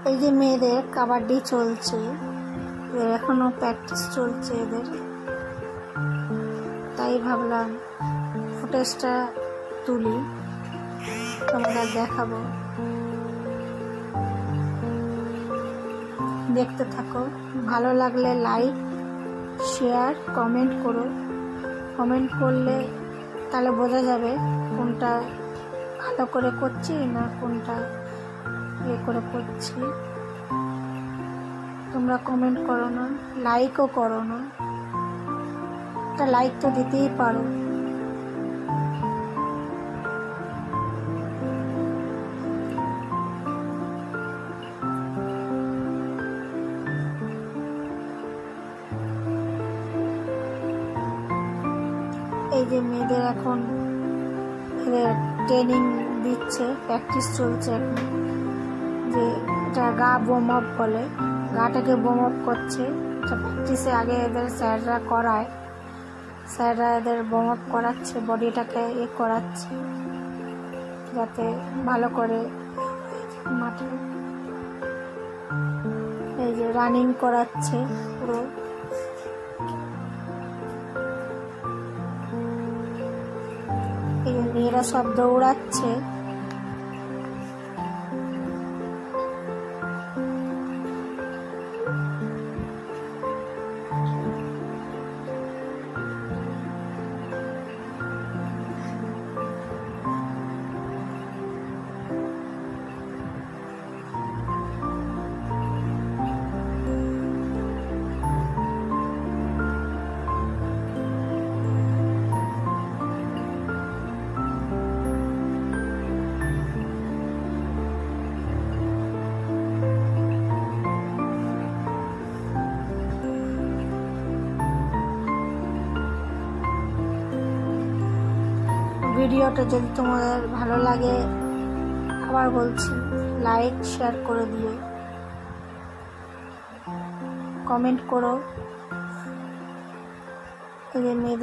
এই যে মেয়েদের কাবাডি চলছে, এখনো প্র্যাকটিস চলছে এদের, তাই ভাবলাম ফুটেজটা তুলি, তোমাদের দেখাবো। দেখতে থাকো, ভালো লাগলে লাইক শেয়ার কমেন্ট করো। কমেন্ট করলে তাহলে বোঝা যাবে কোনটা ভালো করে করছি না কোনটা ইয়ে করে করছি। তোমরা কমেন্ট করো না, লাইকও করো না, একটা লাইক তো দিতেই পারো। এই যে মেয়েদের এখন ট্রেনিং দিচ্ছে, প্র্যাকটিস চলছে এখন, যে এটা গা বোম আপ বলে, গাটাকে বোম আপ করছে। প্র্যাকটিসে আগে এদের স্যাররা করায়, স্যাররা এদের বোম আপ করাচ্ছে, বডিটাকে করাচ্ছে যাতে ভালো করে মাঠে। এই যে রানিং করাচ্ছে পুরো, এই মেয়েরা সব দৌড়াচ্ছে। ভিডিওটা যদি তোমাদের ভালো লাগে, আবার বলছি লাইক শেয়ার করে দিও, কমেন্ট করো। এই যে মেয়েদের